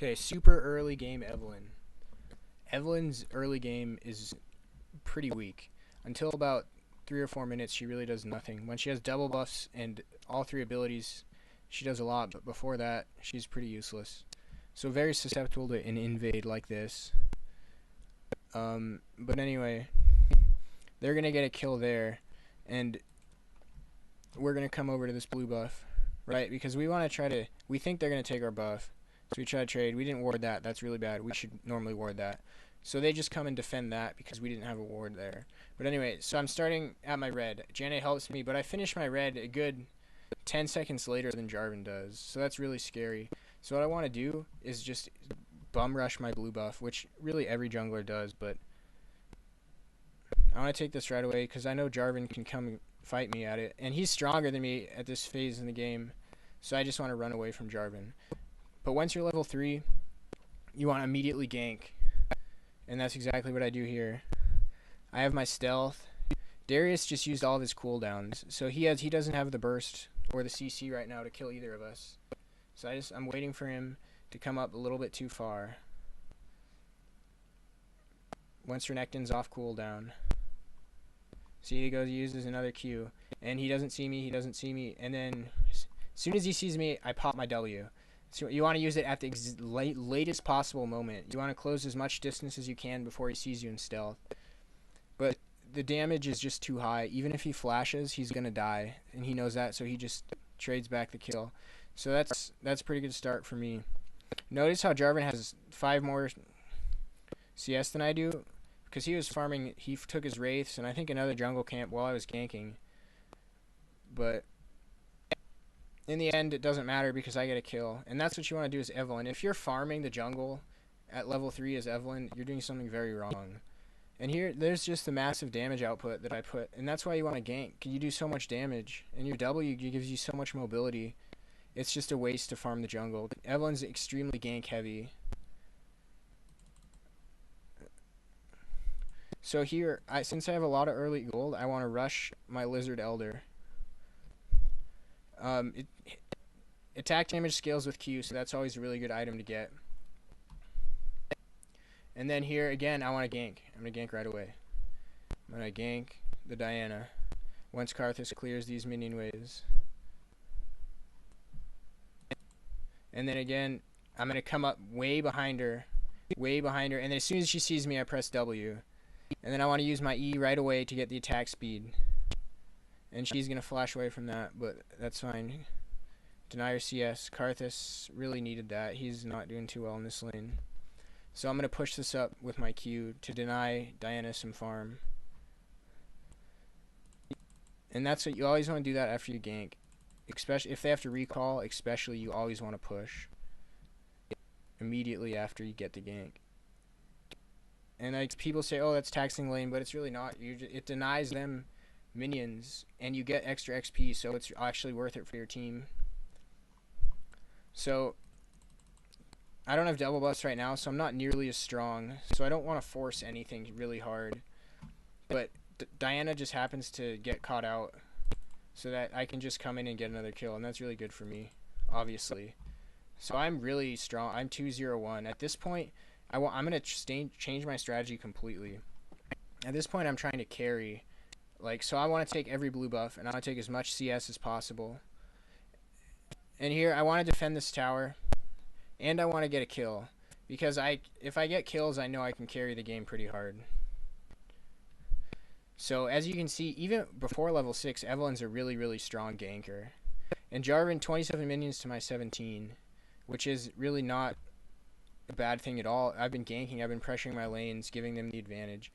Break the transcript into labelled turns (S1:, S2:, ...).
S1: Okay, super early game Evelyn. Evelyn's early game is pretty weak. Until about 3 or 4 minutes, she really does nothing. When she has double buffs and all three abilities, she does a lot, but before that, she's pretty useless. So very susceptible to an invade like this. But anyway, they're going to get a kill there, and we're going to come over to this blue buff, right? Because we want to try to, we think they're going to take our buff. So we try to trade. We didn't ward that. That's really bad. We should normally ward that. So they just come and defend that because we didn't have a ward there. But anyway, so I'm starting at my red. Janet helps me, but I finish my red a good 10 seconds later than Jarvan does. So that's really scary. So what I want to do is just bum rush my blue buff, which really every jungler does, but I want to take this right away because I know Jarvan can come fight me at it. And he's stronger than me at this phase in the game. So I just want to run away from Jarvan. But once you're level 3, you want to immediately gank. And that's exactly what I do here. I have my stealth. Darius just used all of his cooldowns. So he doesn't have the burst or the CC right now to kill either of us. So I'm waiting for him to come up a little bit too far. Once Renekton's off cooldown. See, he uses another Q. And he doesn't see me, and then as soon as he sees me, I pop my W. So you want to use it at the latest possible moment. You want to close as much distance as you can before he sees you in stealth. But the damage is just too high. Even if he flashes, he's going to die. And he knows that, so he just trades back the kill. So that's a pretty good start for me. Notice how Jarvan has 5 more CS than I do. Because he was farming, he took his Wraiths, and I think another jungle camp while I was ganking. But in the end, it doesn't matter because I get a kill. And that's what you want to do as Evelyn. If you're farming the jungle at level 3 as Evelyn, you're doing something very wrong. And here, there's just the massive damage output that I put. And that's why you want to gank. You do so much damage. And your W gives you so much mobility. It's just a waste to farm the jungle. Evelyn's extremely gank heavy. So here, since I have a lot of early gold, I want to rush my Lizard Elder. Attack damage scales with Q, so that's always a really good item to get. And then here, again, I want to gank. I'm going to gank right away. I'm going to gank the Diana once Karthus clears these minion waves. And then again, I'm going to come up way behind her, and then as soon as she sees me, I press W. And then I want to use my E right away to get the attack speed. And she's going to flash away from that, but that's fine. Deny her CS. Karthus really needed that. He's not doing too well in this lane. So I'm going to push this up with my Q to deny Diana some farm. And that's what you always want to do that after you gank. Especially if they have to recall, especially you always want to push immediately after you get the gank. And like people say, oh, that's taxing lane, but it's really not. It denies them minions, and you get extra XP, so it's actually worth it for your team. So I don't have double buffs right now, so I'm not nearly as strong. So I don't want to force anything really hard. But Diana just happens to get caught out, so that I can just come in and get another kill, and that's really good for me, obviously. So I'm really strong. I'm 2-0-1 at this point. I'm going to change my strategy completely. At this point, I'm trying to carry. So I want to take every blue buff, and I want to take as much CS as possible. And here, I want to defend this tower, and I want to get a kill. Because if I get kills, I know I can carry the game pretty hard. So as you can see, even before level 6, Evelyn's a really, really strong ganker. And Jarvan, 27 minions to my 17, which is really not a bad thing at all. I've been ganking, I've been pressuring my lanes, giving them the advantage.